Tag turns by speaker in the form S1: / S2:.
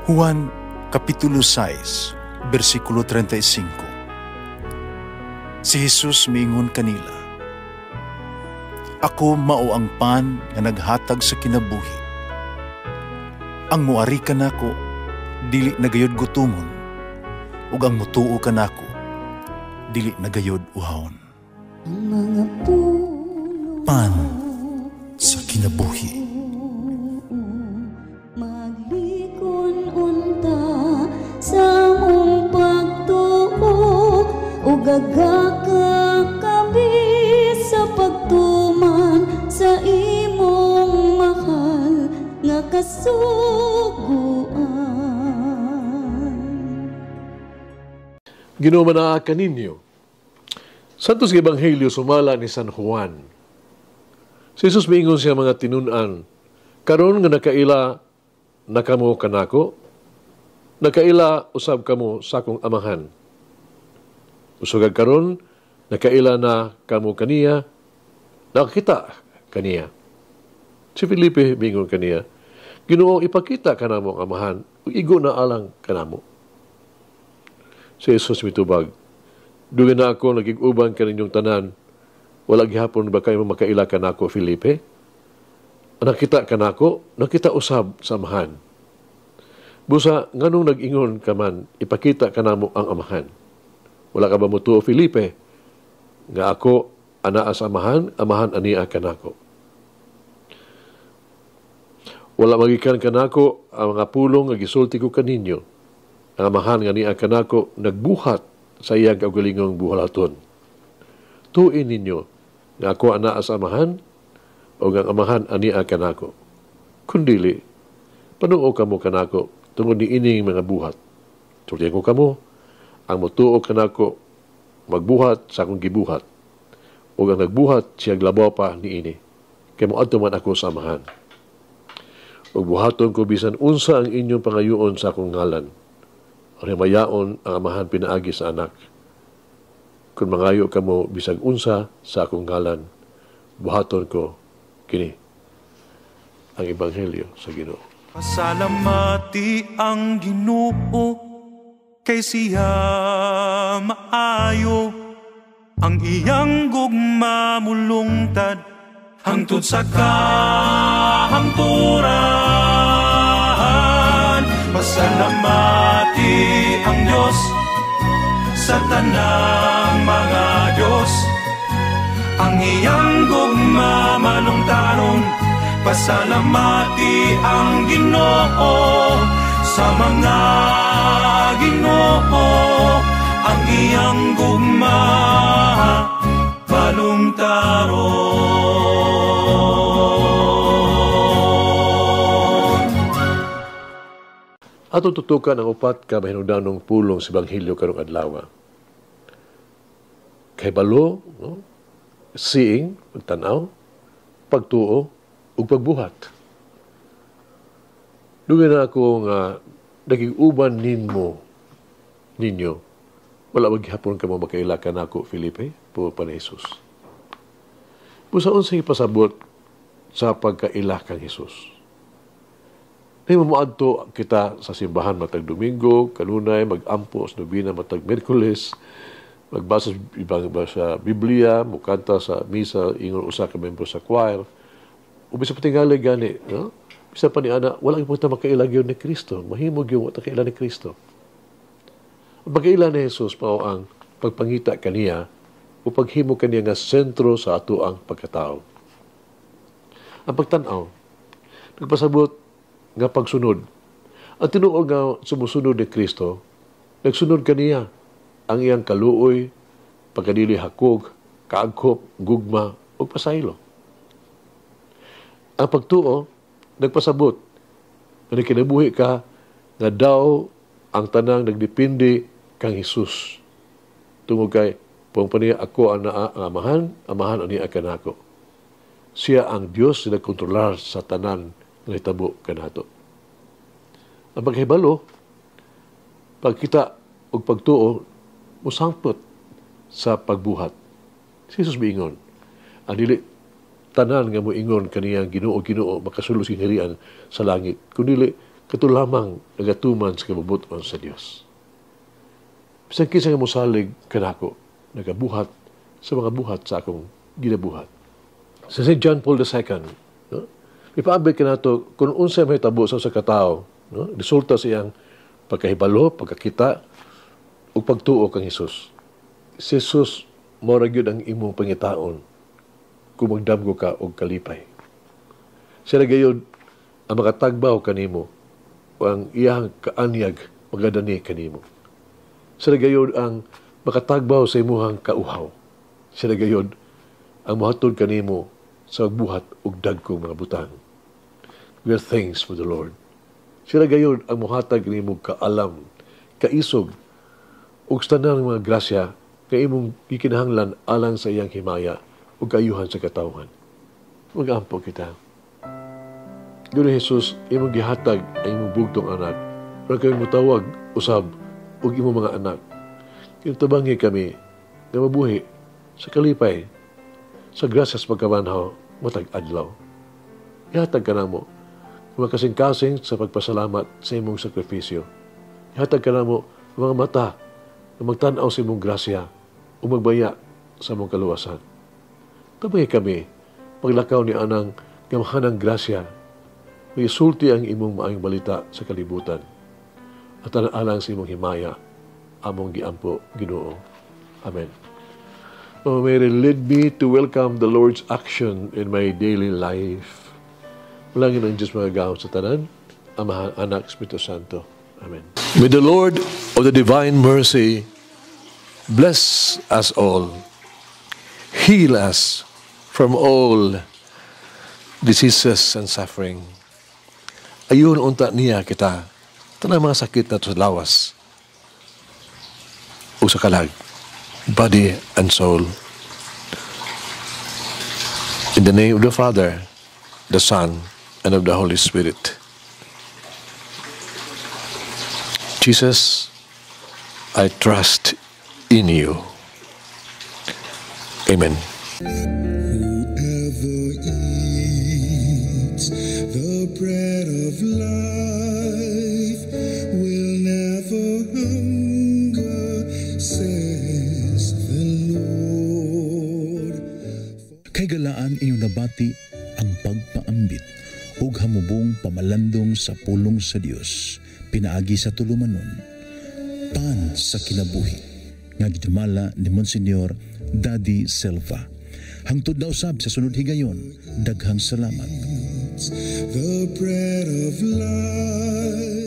S1: Juan Kapitulo 6, versikulo 35. Si Jesus miingon kanila, "Ako mao ang pan nga naghatag sa kinabuhi. Ang muari kanako dili nagayod gutomon, ug ang mutuo kanako dili nagayod uhawon." Pan sa kinabuhi.
S2: Sa mong pagtuo o gagakakabi sa pagtuman sa imong mahal nga kasuguan.
S3: Ginoo manaa kaninyo. Santos nga Ebanghelyo sumala ni San Juan. Si Jesus miingon siya mga tinun-an, karon nga nakaila nakamo kanako, nakaila usab kamo sa akong amahan. Usugag karon, nakaila na kamo kaniya, nakakita kaniya. Si Felipe mingon kaniya, Ginoo ipakita kanamo ang amahan, igo na alang kanamo. Si Jesus mitubag, dugan na ako nagig-uban kaninyong tanan, wala gihapon ba kayo makaila kanako, Felipe? Nakita kanako, nakita usab sa amahan. Busa, nganong nag-ingon ka man, ipakita ka namo ang amahan. Wala ka ba mo tuo, Felipe? Nga ako, anaa sa amahan, amahan ania ka nako. Wala magikan ka nako, ang mga pulong nga gisulti ko kaninyo. Ang amahan nga ania ka nako, nagbuhat sa iyang kaugalingong buhalaton. Tuin ninyo, nga ako anaa sa amahan, o ang amahan ania ka nako. Kundili, panuo ka mo kanako, tungod ni ining mga buhat. Tuliyan ko kamo, ang mutuo kanako magbuhat sa akong gibuhat. O ang nagbuhat siya glabaw pa ni ini. Kaya mo adto man ako sa amahan. O buhaton ko bisan unsa ang inyong pangayoon sa akong ngalan. O mayaon ang amahan pinaagi sa anak. Kung mangayo kamo bisag unsa sa akong ngalan, buhaton ko kini ang Ebanghelyo sa Ginoo.
S4: Pasalamati ang Ginoo kay siya maayo, ang iyang gugma mulungtad hangtod sa kahangturan. Pasalamati ang Diyos sa tanang mga Diyos, ang iyang gugma malungtaron. Pasalamati ang Ginoo sa mga Ginoo, ang iyang gugma balungtaron.
S3: Ato tutukan ang upat ka mahinungdanong pulong sa Ebanghelyo karong adlaw. Kay balo, no? Seeing, pagtanaw, pagtuo, ug pagbuhat. Dugan na ako nga naging-uban ninyo. Wala maghapon ka mo makailakan ako, Felipe, po pa ni Jesus. Busaon sa ipasabot sa pagkaila kang Jesus. Ay mamuadto kita sa simbahan matag Domingo, kanunay, mag-ampo sa nobina matag Merkules, magbasa sa Biblia, mukanta sa misa, ingon usa ka membro sa choir. O bisa patingali gani, no? Bisa pa ni ana, wala yung punta makailag yun ni Kristo. Mahimog yung makailag ni Kristo. Ang pagkailan ni Jesus pa ang pagpangita kaniya o paghimo kaniya nga sentro sa ato ang pagkatao. Ang pagtanaw, nagpasabot nga pagsunod. Ang tinuod nga sumusunod ni Kristo, nagsunod kaniya ang iyang kaluoy, pagkadili hakog, kaagkop, gugma, o pasaylo. Ang pagtuo, nagpasabot, na kinabuhi ka, nga daw ang tanang nagdepende kang Jesus. Tungod kay, puwang pa niya ako ang amahan ang niya kanako. Siya ang Diyos na nagkontrolar sa tanan ng itabo kanato. Ang paghibalo, pagkita o pagtuo, musangpot sa pagbuhat. Si Jesus miingon, ang dili tanan nga mo ingon kaniyang Ginoo Ginoo makasulo singhirian sa langit, kundi kato lamang nagatuman sa kabubuton sa Dios. Bisan kinsa nga mosalig kanako, nagabuhat sa mga buhat sa akong ginabuhat. Sa St. John Paul II, no? Ipaabot ka na ito, kung unsa may tabo sa katao, no? Resulta sa iyang pagkahibalo, pagkakita, o pagtuo kang Jesus. Si Jesus, mora gyud ang imong pangitaon kung magdamgo ka og kalipay. Siya gayud ang makatagbaw kanimo o ang iyang kaanyag magadani kanimo. Siya gayud ang makatagbaw sa imuhang kauhaw. Siya gayud ang mahatod kanimo sa buhat ug dagkong mga butang. We are thanks for the Lord. Siya gayud ang mohatag kanimo kaalam, kaisog ug tanan mga grasya kay imong gikinahanglan alang sa iyang himaya ug kaayuhan sa katawhan. Mag-ampo kita. Guro Jesus, imong gihatag ang imong bugtong anak. Para kami mutawag, usab, ug imong mga anak. Kinatabangi kami na mabuhi sa kalipay, sa grasyas pagkabanhaw, matag adlaw. Ihatag ka na mo, makasing-kasing sa pagpasalamat sa imong sakripisyo. Ihatag ka na mo, mga mata, na magtanaw sa imong grasya, o magbaya sa imong kaluwasan. Tabay kami, paglakaw ni anang gamahanang grasya, may isulti ang imong maayong balita sa kalibutan, at alang sa imong himaya, among giampo, Ginoo. Amen. Mama Mary, lead me to welcome the Lord's action in my daily life. Malangin ang Diyos mga gahon sa tanan, Ama, Anak, Espiritu Santo. Amen. May the Lord of the divine mercy bless us all, heal us from all diseases and suffering. Ayun unta niya kita, tanang mga sakit na sa lawas o sa kalag, body and soul. In the name of the Father, the Son, and of the Holy Spirit. Jesus, I trust in you. Amen.
S5: Whoever eats the bread of life will never hunger, says the Lord.
S6: Kay galaan inyong nabati ang pagpaambit ug hamubong pamalandong sa pulong sa Dios pinaagi sa tulumanon pan sa kinabuhi nga gidumala ni Monsignor Daddy Silva. Hangtod na usab sa sunod higayon, daghang salamat.
S5: The bread of life